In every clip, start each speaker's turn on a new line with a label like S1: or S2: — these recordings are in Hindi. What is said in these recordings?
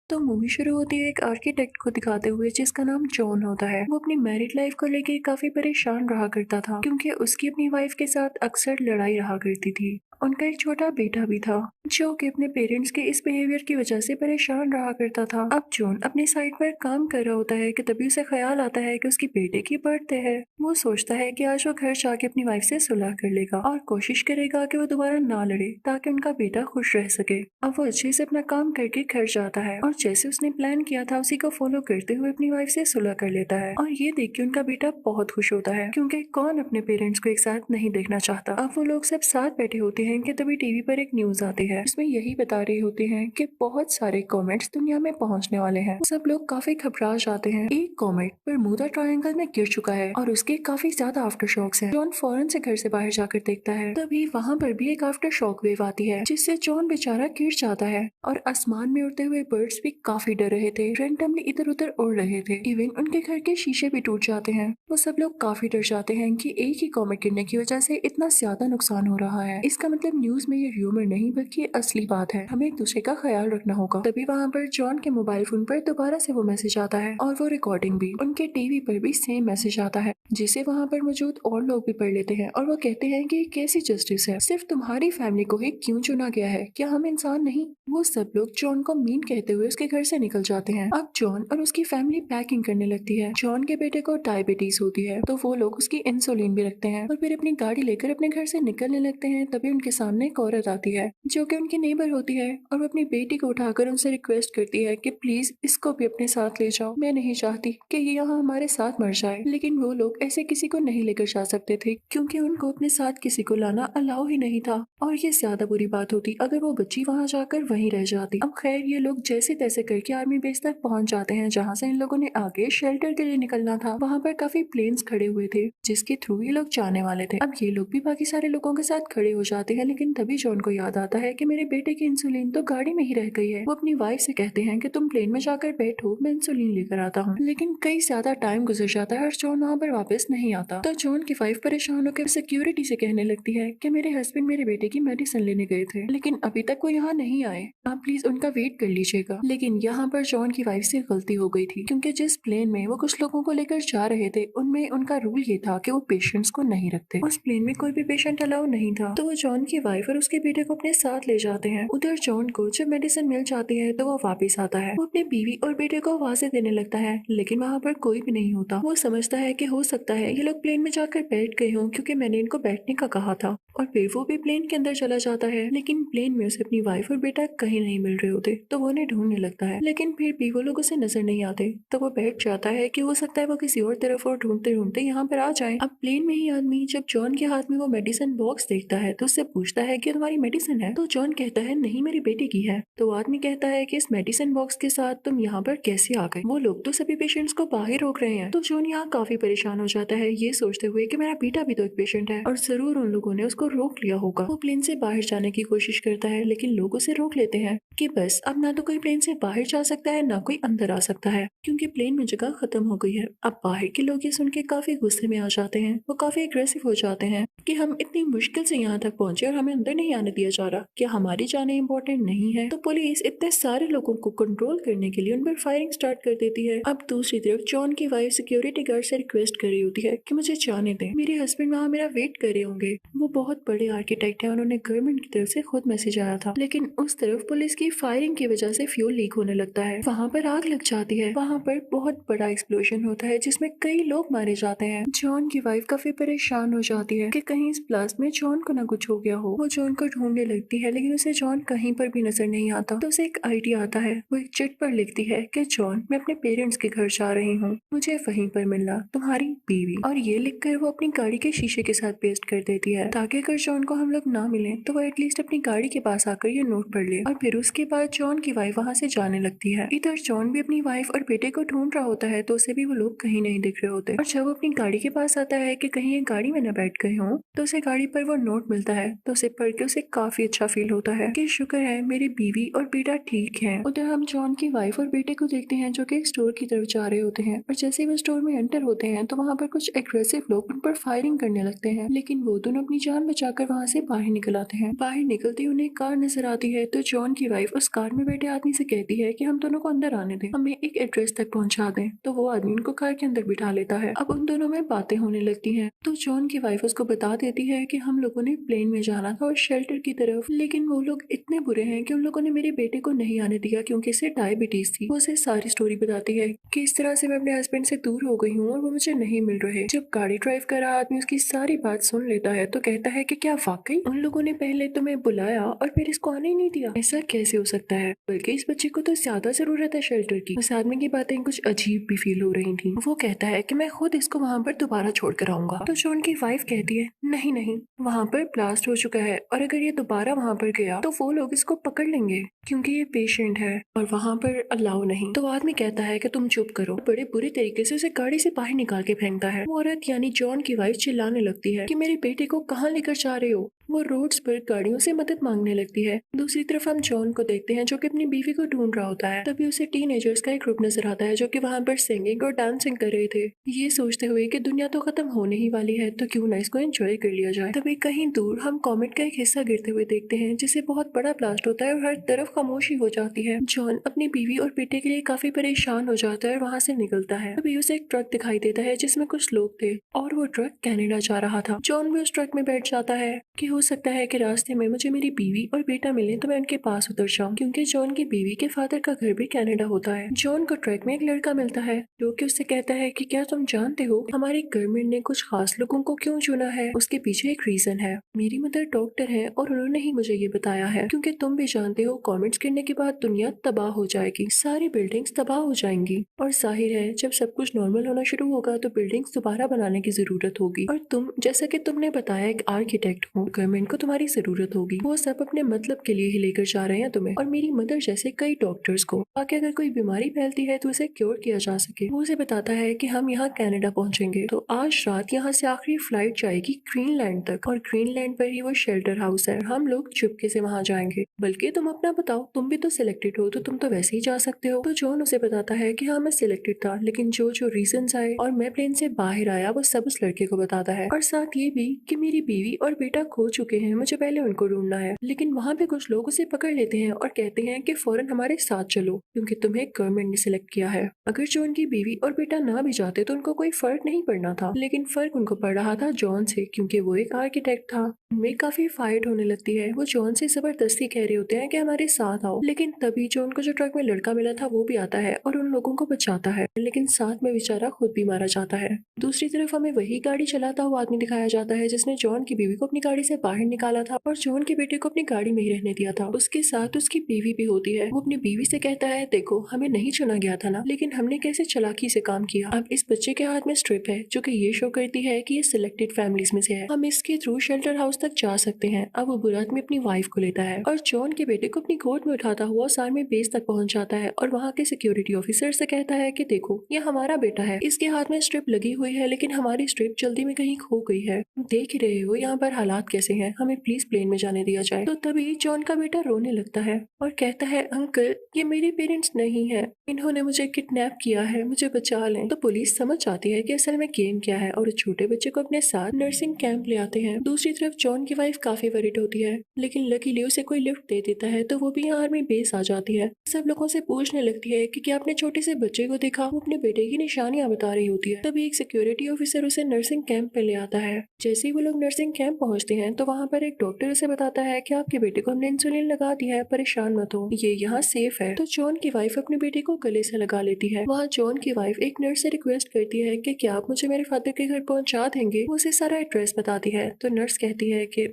S1: तो मूवी शुरू होती है एक आर्किटेक्ट को दिखाते हुए जिसका नाम जॉन होता है। वो अपनी मैरिड लाइफ को लेके काफी परेशान रहा करता था क्योंकि उसकी अपनी वाइफ के साथ अक्सर लड़ाई रहा करती थी। उनका एक छोटा बेटा भी था जो कि अपने पेरेंट्स के इस बिहेवियर की वजह से परेशान रहा करता था। अब जॉन अपनी साइड पर काम कर रहा होता है कि तभी उसे ख्याल आता है कि उसकी बेटे की बर्थडे है। वो सोचता है कि आज वो घर जाके अपनी वाइफ से सुलह कर लेगा और कोशिश करेगा कि वो दोबारा ना लड़े ताकि उनका बेटा खुश रह सके। अब वो अच्छे से अपना काम करके घर जाता है और जैसे उसने प्लान किया था उसी को फॉलो करते हुए अपनी वाइफ से सुलह कर लेता है। और ये देख के उनका बेटा बहुत खुश होता है क्योंकि कौन अपने पेरेंट्स को एक साथ नहीं देखना चाहता। अब वो लोग सब साथ बैठे होते हैं कि तभी टीवी पर एक न्यूज आती है। इसमें यही बता रहे होते हैं कि बहुत सारे कॉमेट्स दुनिया में पहुंचने वाले हैं। सब लोग काफी घबरा जाते हैं। एक कॉमेट बरमूडा ट्रायंगल में गिर चुका है और उसके काफी ज्यादा आफ्टर शॉक्स हैं। जॉन फौरन से घर से बाहर जाकर देखता है, तभी वहाँ पर भी एक आफ्टर शॉक वेव आती है जिससे जॉन बेचारा गिर जाता है। और आसमान में उड़ते हुए बर्ड्स भी काफी डर रहे थे, रैंडमली इधर उधर उड़ रहे थे। इवन उनके घर के शीशे भी टूट जाते हैं। वो सब लोग काफी डर जाते हैं कि एक ही कॉमेट गिरने की वजह से इतना ज्यादा नुकसान हो रहा है। इसका मतलब न्यूज में ये र्यूमर नहीं बल्कि ये असली बात है। हमें एक दूसरे का ख्याल रखना होगा। तभी वहाँ पर जॉन के मोबाइल फोन पर दोबारा से वो मैसेज आता है और वो रिकॉर्डिंग भी। उनके टीवी पर भी सेम मैसेज आता है जिसे वहाँ पर मौजूद और लोग भी पढ़ लेते हैं और वो कहते हैं कि ये कैसी जस्टिस है, सिर्फ तुम्हारी फैमिली को ही क्यों चुना गया है, क्या हम इंसान नहीं। वो सब लोग जॉन को मीन कहते हुए उसके घर से निकल जाते हैं। अब जॉन और उसकी फैमिली पैकिंग करने लगती है। जॉन के बेटे को डायबिटीज होती है तो वो लोग उसकी इंसुलिन भी रखते हैं और फिर अपनी गाड़ी लेकर अपने घर से निकलने लगते हैं। तभी उनके सामने एक औरत आती है जो कि उनकी नेबर होती है और वो अपनी बेटी को उठाकर उनसे रिक्वेस्ट करती है कि प्लीज इसको भी अपने साथ ले जाओ। मैं नहीं चाहती कि ये यहाँ हमारे साथ मर जाए। लेकिन वो लोग ऐसे किसी को नहीं लेकर जा सकते थे क्योंकि उनको अपने साथ किसी को लाना अलाउ ही नहीं था। और ये ज्यादा बुरी बात होती अगर वो बच्ची वहां जाकर वहीं रह जाती। अब खैर ये लोग जैसे तैसे करके आर्मी बेस तक पहुंच जाते हैं जहाँ से इन लोगों ने आगे शेल्टर के लिए निकलना था। वहां पर काफी प्लेन्स खड़े हुए थे जिसके थ्रू ये लोग जाने वाले थे। अब ये लोग भी बाकी सारे लोगों के साथ खड़े हो जाते हैं लेकिन तभी जॉन को याद आता है कि मेरे बेटे की इंसुलिन तो गाड़ी में ही रह गई है। वो अपनी वाइफ से कहते हैं कि तुम प्लेन में जाकर बैठो, मैं इंसुलिन लेकर आता हूँ। लेकिन कई ज्यादा टाइम गुजर जाता है और जॉन वहाँ पर वापस नहीं आता। तो जॉन की वाइफ परेशान होकर सिक्योरिटी से कहने लगती है कि मेरे हस्बैंड मेरे बेटे की मेडिसिन लेने गए थे लेकिन अभी तक वो यहाँ नहीं आए, आप प्लीज उनका वेट कर लीजिएगा। लेकिन यहाँ पर जॉन की वाइफ से गलती हो गई थी क्योंकि जिस प्लेन में वो कुछ लोगों को लेकर जा रहे थे उनमें उनका रूल ये था कि वो पेशेंट्स को नहीं रखते। उस प्लेन में कोई भी पेशेंट अलाउ नहीं था। तो वो जॉन की वाइफ और उसके बेटे को अपने साथ ले जाते हैं। उधर जॉन को जब मेडिसिन मिल जाती है तो वो वापस आता है। वो अपने बीवी और बेटे को आवाजें देने लगता है लेकिन वहाँ पर कोई भी नहीं होता। वो समझता है कि हो सकता है ये लोग प्लेन में जाकर बैठ गए हों क्योंकि मैंने इनको बैठने का कहा था। और फिर वो भी प्लेन के अंदर चला जाता है लेकिन प्लेन में उसे अपनी वाइफ और बेटा कहीं नहीं मिल रहे होते। तो वो उन्हें ढूंढने लगता है लेकिन फिर भी वो लोग उसे नजर नहीं आते। तो वो बैठ जाता है कि हो सकता है वो किसी और तरफ और ढूंढते ढूंढते यहाँ पर आ जाए। अब प्लेन में ही आदमी जब जॉन के हाथ में वो मेडिसिन बॉक्स देखता है तो उससे पूछता है कि तुम्हारी मेडिसिन है। तो जॉन कहता है नहीं मेरी बेटी की है। तो आदमी कहता है कि इस मेडिसिन बॉक्स के साथ तुम यहाँ पर कैसे आ गए, वो लोग तो सभी पेशेंट्स को बाहर रोक रहे हैं। तो जॉन यहाँ काफी परेशान हो जाता है ये सोचते हुए कि मेरा बेटा भी तो एक पेशेंट है और जरूर उन लोगों ने उसको रोक लिया होगा। वो प्लेन से बाहर जाने की कोशिश करता है लेकिन लोग उसे रोक लेते हैं कि बस अब ना तो कोई प्लेन से बाहर जा सकता है ना कोई अंदर आ सकता है क्योंकि प्लेन में जगह खत्म हो गई है। अब बाहर के लोग ये सुन के काफी गुस्से में आ जाते हैं। वो काफी अग्रेसिव हो जाते हैं कि हम इतनी मुश्किल से यहाँ तक पहुंचे और हमें अंदर नहीं आने दिया जा रहा, क्या हमारी जाने इंपॉर्टेंट नहीं है। तो पुलिस इतने सारे लोगों को कंट्रोल करने के लिए उन पर फायरिंग स्टार्ट कर देती है। अब दूसरी तरफ जॉन की वाइफ सिक्योरिटी गार्ड से रिक्वेस्ट कर रही होती है कि मुझे जाने दें, मेरे हस्बैंड वहाँ मेरा वेट कर रहे होंगे। वो बहुत बड़े आर्किटेक्ट है, उन्होंने गवर्नमेंट की तरफ से खुद मैसेज आया था। लेकिन उस तरफ पुलिस की फायरिंग की वजह से फ्यूल लीक होने लगता है, वहाँ पर आग लग जाती है। वहाँ पर बहुत बड़ा एक्सप्लोजन होता है जिसमें कई लोग मारे जाते हैं। जॉन की वाइफ काफी परेशान हो जाती है कि कहीं इस ब्लास्ट में जॉन को ना कुछ हो गया हो। वो जॉन को ढूंढने लगती है लेकिन उसे जॉन कहीं पर भी नजर नहीं आता। तो उसे एक आइडिया आता है। वो एक चिट पर लिखती है कि जॉन मैं अपने पेरेंट्स के घर जा रही हूँ, मुझे वहीं पर मिलना, तुम्हारी बीवी। और ये लिखकर वो अपनी गाड़ी के शीशे के साथ पेस्ट कर देती है ताकि अगर जॉन को हम लोग ना मिले तो वो एटलीस्ट अपनी गाड़ी के पास आकर ये नोट पढ़ ले। और फिर उसके बाद जॉन की वाइफ वहाँ से जाने लगती है। इधर जॉन भी अपनी वाइफ और बेटे को ढूंढ रहा होता है तो उसे भी वो लोग कहीं नहीं दिख रहे होते। और जब वो अपनी गाड़ी के पास आता है कि कहीं ये गाड़ी में न बैठ गए हों तो उसे गाड़ी पर वो नोट मिलता है। तो उसे पढ़ के उसे काफी अच्छा फील होता है कि शुक्र है मेरी बीवी और बेटा ठीक है। उधर हम जॉन की वाइफ और बेटे को देखते हैं जो कि एक स्टोर की तरफ जा रहे होते हैं और जैसे ही वो स्टोर में एंटर होते हैं तो वहाँ पर कुछ एग्रेसिव लोग उन पर फायरिंग करने लगते हैं लेकिन वो दोनों अपनी जान जाकर वहाँ से बाहर निकल आते हैं। बाहर निकलते ही उन्हें एक कार नजर आती है तो जॉन की वाइफ उस कार में बैठे आदमी से कहती है कि हम दोनों को अंदर आने दें, हमें एक एड्रेस तक पहुंचा दें। तो वो आदमी उनको कार के अंदर बिठा लेता है। अब उन दोनों में बातें होने लगती हैं तो जॉन की वाइफ उसको बता देती है कि हम लोगों ने प्लेन में जाना था और शेल्टर की तरफ, लेकिन वो लोग इतने बुरे हैं कि उन लोगों ने मेरे बेटे को नहीं आने दिया क्योंकि इसे डायबिटीज थी। वो उसे सारी स्टोरी बताती है कि इस तरह से मैं अपने हस्बैंड से दूर हो गई हूँ और वो मुझे नहीं मिल रहे। जब गाड़ी ड्राइव कर रहा आदमी उसकी सारी बात सुन लेता है तो कहता है कि क्या वाकई उन लोगों ने पहले तुम्हें बुलाया और फिर इसको आने ही नहीं दिया? ऐसा कैसे हो सकता है? बल्कि इस बच्चे को तो ज्यादा जरूरत है शेल्टर की। उस आदमी की बातें कुछ अजीब भी फील हो रही थी। वो कहता है कि मैं खुद इसको वहां पर दोबारा छोड़ कर आऊंगा। तो जॉन की वाइफ कहती है नहीं नहीं, वहां पर ब्लास्ट हो चुका है और अगर ये दोबारा वहां पर गया तो वो लोग इसको पकड़ लेंगे क्योंकि ये पेशेंट है और वहां पर अलाउ नहीं। तो आदमी कहता है कि तुम चुप करो। बड़े बुरे तरीके से उसे गाड़ी से बाहर निकाल के फेंकता है। वो औरत यानी जॉन की वाइफ चिल्लाने लगती है कि मेरे बेटे को कहाँ लेकर जा रहे हो। वो रोड्स पर गाड़ियों से मदद मांगने लगती है। दूसरी तरफ हम जॉन को देखते हैं जो कि अपनी बीवी को ढूंढ रहा होता है। तभी उसे टीनेजर्स का एक ग्रुप नजर आता है जो कि वहां पर सिंगिंग और डांसिंग कर रहे थे, ये सोचते हुए कि दुनिया तो खत्म होने ही वाली है तो क्यों ना इसको एंजॉय कर लिया जाए। तभी कहीं दूर हम कॉमेट का एक हिस्सा गिरते हुए देखते हैं जिसे बहुत बड़ा ब्लास्ट होता है और हर तरफ खामोशी हो जाती है। जॉन अपनी बीवी और बेटे के लिए काफी परेशान हो जाता है और वहां से निकलता है। तभी उसे एक ट्रक दिखाई देता है जिसमें कुछ लोग थे और वो ट्रक कनाडा जा रहा था। जॉन भी उस ट्रक में बैठ जाता है कि हो सकता है कि रास्ते में मुझे मेरी बीवी और बेटा मिले तो मैं उनके पास उतर जाऊं, क्योंकि जॉन की बीवी के फादर का घर भी कनाडा होता है। जॉन को ट्रक में एक लड़का मिलता है जो कि उससे कहता है कि क्या तुम जानते हो हमारी गवर्नमेंट ने कुछ खास लोगों को क्यों चुना है? उसके पीछे एक रीजन है। मेरी मदर डॉक्टर है और उन्होंने ही मुझे ये बताया है, क्योंकि तुम भी जानते हो कॉमेट्स गिरने के बाद दुनिया तबाह हो जाएगी, सारी बिल्डिंग्स तबाह हो जाएंगी और जाहिर है जब सब कुछ नॉर्मल होना शुरू होगा तो बिल्डिंग्स दोबारा बनाने की जरूरत होगी और तुम जैसा कि तुमने बताया एक आर्किटेक्ट हो, गवर्नमेंट को तुम्हारी जरूरत होगी। वो सब अपने मतलब के लिए ही लेकर जा रहे हैं तुम्हें और मेरी मदर जैसे कई डॉक्टर्स को, ताकि अगर कोई बीमारी फैलती है तो उसे क्योर किया जा सके। वो उसे बताता है कि हम यहाँ कनाडा पहुंचेंगे तो आज रात यहाँ से आखिरी फ्लाइट जाएगी ग्रीनलैंड तक और ग्रीनलैंड पर ही वो शेल्टर हाउस है। हम लोग चुपके से वहाँ जाएंगे। बल्कि तुम अपना बताओ, तुम भी तो सिलेक्टेड हो तो तुम तो वैसे ही जा सकते हो। तो जॉन उसे बताता है कि हाँ मैं सिलेक्टेड था, लेकिन जो जो रीजंस आए और मैं प्लेन से बाहर आया वो सब उस लड़के को बताता है और साथ ये भी कि मेरी बीवी और बेटा खो चुके हैं, मुझे पहले उनको ढूंढना है। लेकिन वहाँ पे कुछ लोग उसे पकड़ लेते हैं और कहते हैं कि फौरन हमारे साथ चलो क्योंकि तुम्हें गवर्नमेंट ने सिलेक्ट किया है। अगर जो उनकी बीवी और बेटा ना भी जाते तो उनको कोई फर्क नहीं पड़ना था, लेकिन फर्क उनको पड़ रहा था जॉन से, क्योंकि वो एक आर्किटेक्ट था। उनमें काफी फाइट होने लगती है। वो जॉन से जबरदस्ती कह रहे होते हैं कि हमारे साथ आओ, लेकिन तभी जो उनको जो ट्रक में लड़का मिला था वो भी आता है और उन लोगों को बचाता है, लेकिन साथ में बेचारा खुद भी मारा जाता है। दूसरी तरफ हमें वही गाड़ी चलाता हुआ आदमी दिखाया जाता है जिसने जॉन की बीवी को अपनी गाड़ी से बाहर निकाला था और जॉन के बेटे को अपनी गाड़ी में ही रहने दिया था। उसके साथ उसकी बीवी भी होती है। वो अपनी बीवी से कहता है देखो हमें नहीं चुना गया था ना, लेकिन हमने कैसे चालाकी से काम किया। अब इस बच्चे के हाथ में स्ट्रिप है जो कि ये शो करती है कि ये सिलेक्टेड फैमिलीज में से है, हम इसके थ्रू शेल्टर हाउस तक जा सकते हैं। अब वो बुरा आदमी अपनी वाइफ को लेता है और जॉन के बेटे को अपनी गोद में उठाता हुआ आर्मी बेस तक पहुंच जाता है और वहाँ के सिक्योरिटी ऑफिसर से कहता है कि देखो ये हमारा बेटा है, इसके हाथ में स्ट्रिप लगी हुई है, लेकिन हमारी स्ट्रिप जल्दी में कहीं खो गई है। देख ही रहे हो यहाँ पर हालात कैसे हैं, हमें प्लीज प्लेन में जाने दिया जाए। तो तभी जॉन का बेटा रोने लगता है और कहता है अंकल ये मेरे पेरेंट्स नहीं है, इन्होंने मुझे किडनैप किया है, मुझे बचा लें। तो पुलिस समझ जाती है कि असल में गेम क्या है और छोटे बच्चे को अपने साथ नर्सिंग कैंप ले आते हैं। दूसरी तरफ जॉन की वाइफ काफी वरीड होती है, लेकिन लकीली उसे कोई लिफ्ट दे देता है तो वो भी यहाँ आर्मी बेस आ जाती है। सब लोगों से पूछने लगती है कि क्या आपने छोटे से बच्चे को देखा। वो अपने बेटे की निशानियां बता रही होती है। तभी एक सिक्योरिटी ऑफिसर उसे नर्सिंग कैंप पे ले आता है। जैसे ही वो लोग नर्सिंग कैंप पहुंचते हैं तो वहाँ पर एक डॉक्टर उसे बताता है कि आपके बेटे को हमने इंसुलिन लगा दिया है, परेशान मत हो, ये यहाँ सेफ है। तो जॉन की वाइफ अपने बेटे को गले से लगा लेती है। वहाँ जॉन की वाइफ एक नर्स से रिक्वेस्ट करती है कि क्या आप मुझे मेरे फादर के घर पहुंचा देंगे। वो उसे सारा एड्रेस बताती है तो नर्स कहती है कि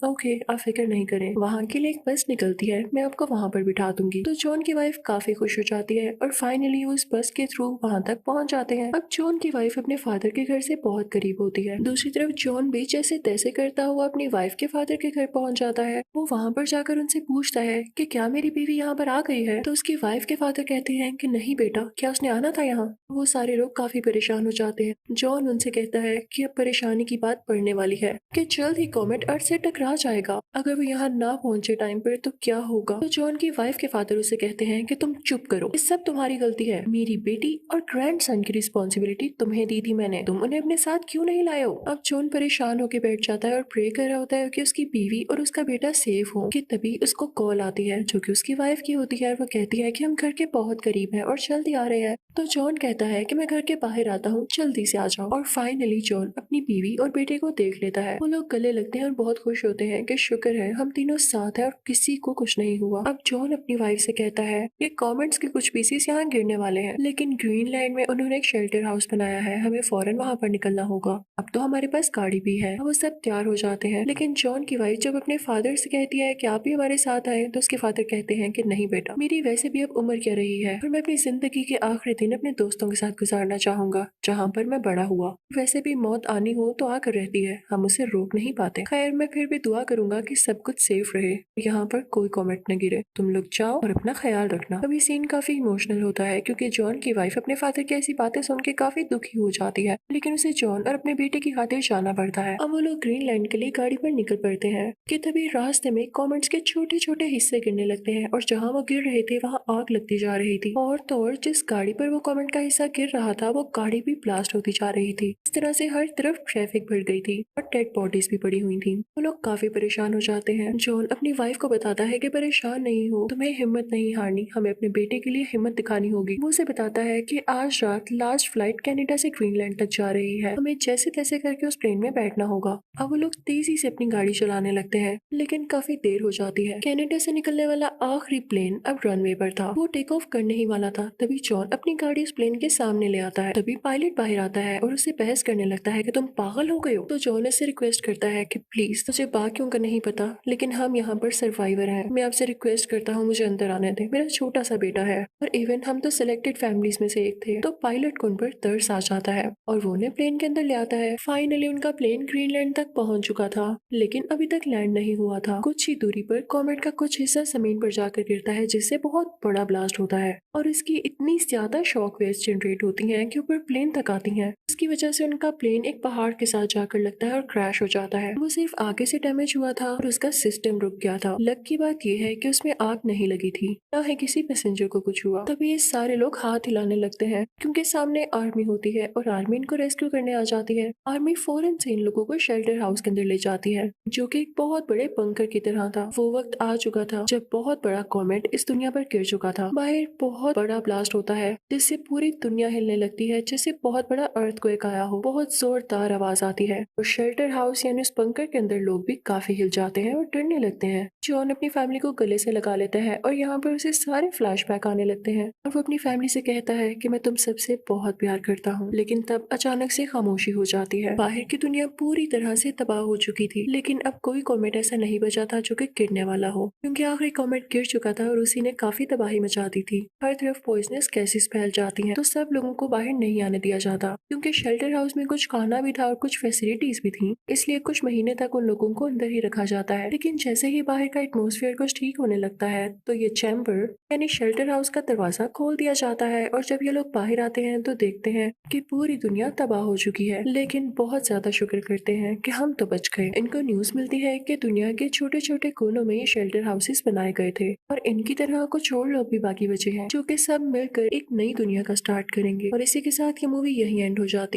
S1: ओके आप फिक्र नहीं करें, वहाँ के लिए एक बस निकलती है, मैं आपको वहाँ पर बिठा दूंगी। तो जॉन की वाइफ काफी खुश हो जाती है और फाइनली वो उस बस के थ्रू वहाँ तक पहुँच जाते हैं। अब जॉन की वाइफ अपने फादर के घर से बहुत करीब होती है। दूसरी तरफ जॉन भी जैसे तैसे करता हुआ अपनी वाइफ के फादर के घर पहुँच जाता है। वो वहाँ पर जाकर उनसे पूछता है कि क्या मेरी बीवी यहाँ पर आ गई है। तो उसकी वाइफ के फादर कहते हैं कि नहीं बेटा, क्या उसने आना था यहाँ। वो सारे लोग काफी परेशान हो जाते हैं। जॉन उनसे कहता है कि अब परेशानी की बात पड़ने वाली है कि जल्द ही कॉमेट अर्थ से टकरा जाएगा, अगर वो यहाँ ना पहुंचे टाइम पर तो क्या होगा। तो जॉन की वाइफ के फादर उसे कहते हैं कि तुम चुप करो, इस सब तुम्हारी गलती है, मेरी बेटी और ग्रैंडसन की रिस्पॉन्सिबिलिटी तुम्हें दी थी मैंने, तुम उन्हें अपने साथ क्यों नहीं लाए हो। अब जॉन परेशान होकर बैठ जाता है और प्रे कर रहा होता है कि उसकी बीवी और उसका बेटा सेफ हो कि तभी उसको कॉल आती है जो कि उसकी वाइफ की होती है। वो कहती है कि हम घर के बहुत करीब हैं और जल्दी आ रहे हैं। तो जॉन कहता है कि मैं घर के बाहर आता हूँ, जल्दी से आ जाओ। और फाइनली जॉन अपनी बीवी और बेटे को देख लेता है। वो लोग गले लगते हैं और बहुत खुश होते हैं कि शुक्र है हम तीनों साथ हैं और किसी को कुछ नहीं हुआ। अब जॉन अपनी वाइफ से कहता है कि कॉमेट्स के कुछ पीसेस यहाँ गिरने वाले हैं, लेकिन ग्रीनलैंड में उन्होंने एक शेल्टर हाउस बनाया है, हमें फौरन वहां पर निकलना होगा। अब तो हमारे पास गाड़ी भी है। अब वो सब तैयार हो जाते हैं, लेकिन जॉन की वाइफ जब अपने फादर से कहती है कि आप भी हमारे साथ आए, तो उसके फादर कहते हैं कि नहीं बेटा, मेरी वैसे भी अब उम्र क्या रही है और मैं अपनी जिंदगी के आखिरी दिन अपने दोस्तों के साथ गुजारना चाहूंगा जहाँ पर मैं बड़ा हुआ। वैसे भी मौत आनी हो तो आकर रहती है, हम उसे रोक नहीं पाते। खैर मैं फिर भी दुआ करूंगा कि सब कुछ सेफ रहे, यहाँ पर कोई कॉमेट न गिरे। तुम लोग जाओ और अपना ख्याल रखना। अभी सीन काफी इमोशनल होता है क्योंकि जॉन की वाइफ अपने फादर की ऐसी बातें सुन के काफी दुखी हो जाती है, लेकिन उसे जॉन और अपने बेटे की खातिर जाना पड़ता है। अब वो लोग ग्रीनलैंड के लिए गाड़ी पर निकल पड़ते हैं कि तभी रास्ते में कॉमेट्स के छोटे छोटे हिस्से गिरने लगते हैं और जहाँ वो गिर रहे थे वहाँ आग लगती जा रही थी। और तो और जिस गाड़ी पर वो कॉमेट का हिस्सा गिर रहा था वो गाड़ी भी ब्लास्ट होती जा रही थी। इस तरह से हर तरफ ट्रैफिक बढ़ गई थी और डेड बॉडीज भी पड़ी हुई थी। वो लोग काफी परेशान हो जाते हैं। जॉन अपनी वाइफ को बताता है कि परेशान नहीं हो, तुम्हें हिम्मत नहीं हारनी, हमें अपने बेटे के लिए हिम्मत दिखानी होगी। वो उसे बताता है कि आज रात लास्ट फ्लाइट कनाडा से ग्रीनलैंड तक जा रही है, हमें जैसे तैसे करके उस प्लेन में बैठना होगा। अब वो लोग तेजी से अपनी गाड़ी चलाने लगते हैं, लेकिन काफी देर हो जाती है। कनाडा से निकलने वाला आखिरी प्लेन अब रनवे पर था, वो टेक ऑफ करने ही वाला था। तभी जॉन अपनी गाड़ी उस प्लेन के सामने ले आता है। तभी पायलट बाहर आता है और उससे बहस करने लगता है कि तुम पागल हो गए हो। तो जॉन उससे रिक्वेस्ट करता है कि प्लीज, तुझे बाकियों का नहीं पता, लेकिन हम यहाँ पर सर्वाइवर हैं, मैं आपसे रिक्वेस्ट करता हूँ मुझे अंदर आने दे, मेरा छोटा सा बेटा है और इवन हम तो सिलेक्टेड फैमिलीज में से एक थे। तो पायलट को उन पर तरस आ जाता है और वो उन्हें प्लेन के अंदर ले आता है। फाइनली उनका प्लेन ग्रीनलैंड तक पहुंच चुका था, लेकिन अभी तक लैंड नहीं हुआ था। कुछ ही दूरी पर कॉमेट का कुछ हिस्सा जमीन पर जाकर गिरता है, जिससे बहुत बड़ा ब्लास्ट होता है और इसकी इतनी ज्यादा शॉक वेव्स जनरेट होती हैं कि ऊपर प्लेन तक आती हैं। इसकी वजह से उनका प्लेन एक पहाड़ के साथ जाकर लगता है और क्रैश हो जाता है। वो सिर्फ आगे से डैमेज हुआ था और उसका सिस्टम रुक गया था। लक की बात यह है कि उसमें आग नहीं लगी थी, ना ही किसी पैसेंजर को कुछ हुआ। तभी ये सारे लोग हाथ हिलाने लगते हैं क्योंकि सामने आर्मी होती है और आर्मी इनको रेस्क्यू करने आ जाती है। आर्मी फौरन से इन लोगों को शेल्टर हाउस के अंदर ले जाती है, जो कि एक बहुत बड़े बंकर की तरह था। वो वक्त आ चुका था जब बहुत बड़ा कॉमेट इस दुनिया पर गिर चुका था। बाहर बहुत बड़ा ब्लास्ट होता है जिससे पूरी दुनिया हिलने लगती है, जैसे बहुत बड़ा अर्थक्वेक आया हो। बहुत जोरदार आवाज आती है और शेल्टर हाउस यानी उस बंकर के अंदर लोग भी काफी हिल जाते हैं और डरने लगते हैं। जॉन अपनी फैमिली को गले से लगा लेता है और यहाँ पर उसे सारे फ्लैशबैक आने लगते हैं और वो अपनी फैमिली से कहता है कि मैं तुम सबसे बहुत प्यार करता हूँ। लेकिन तब अचानक से खामोशी हो जाती है। बाहर की दुनिया पूरी तरह से तबाह हो चुकी थी, लेकिन अब कोई कॉमेट ऐसा नहीं बचा था जो कि गिरने वाला हो, क्योंकि आखिरी कॉमेट गिर चुका था और उसी ने काफी तबाही मचा दी थी। हर तरफ पॉइजनस गैसेस फैल जाती हैं, तो सब लोगों को बाहर नहीं आने दिया जाता, क्योंकि शेल्टर हाउस में कुछ खाना भी था और कुछ फैसिलिटीज भी थी, इसलिए कुछ महीने तक उन लोगों को अंदर ही रखा जाता है। लेकिन जैसे ही बाहर का एटमोसफियर कुछ ठीक होने लगता है तो ये चैम्बर यानी शेल्टर हाउस का दरवाजा खोल दिया जाता है और जब ये लोग बाहर आते हैं तो देखते हैं कि पूरी दुनिया तबाह हो चुकी है। लेकिन बहुत ज्यादा शुक्र करते हैं कि हम तो बच गए। इनको न्यूज मिलती है कि दुनिया के छोटे छोटे कोनों में ये शेल्टर हाउसेस बनाए गए थे और इनकी तरह कुछ और लोग भी बाकी बचे हैं जो कि सब मिलकर एक नई दुनिया का स्टार्ट करेंगे। और इसी के साथ ये मूवी यही एंड हो जाती है।